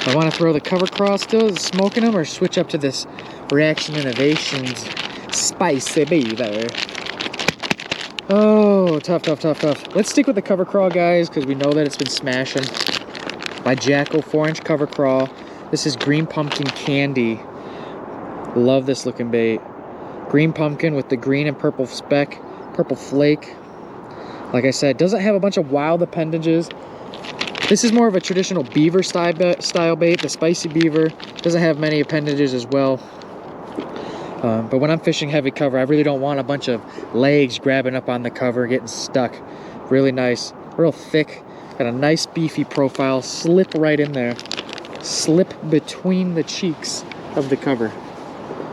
I want to throw the cover craw still, smoking them, or switch up to this Reaction Innovations Spicy Beaver. Oh, tough. Let's stick with the cover craw, guys, because we know that it's been smashing. By Jacko, 4-inch cover craw. This is Green Pumpkin Candy. Love this looking bait. Green pumpkin with the green and purple speck, purple flake. Like I said, doesn't have a bunch of wild appendages. This is more of a traditional beaver style bait. The Spicy Beaver doesn't have many appendages as well. But when I'm fishing heavy cover, I really don't want a bunch of legs grabbing up on the cover, getting stuck. Really nice, real thick, got a nice beefy profile, slip right in there. Slip between the cheeks of the cover.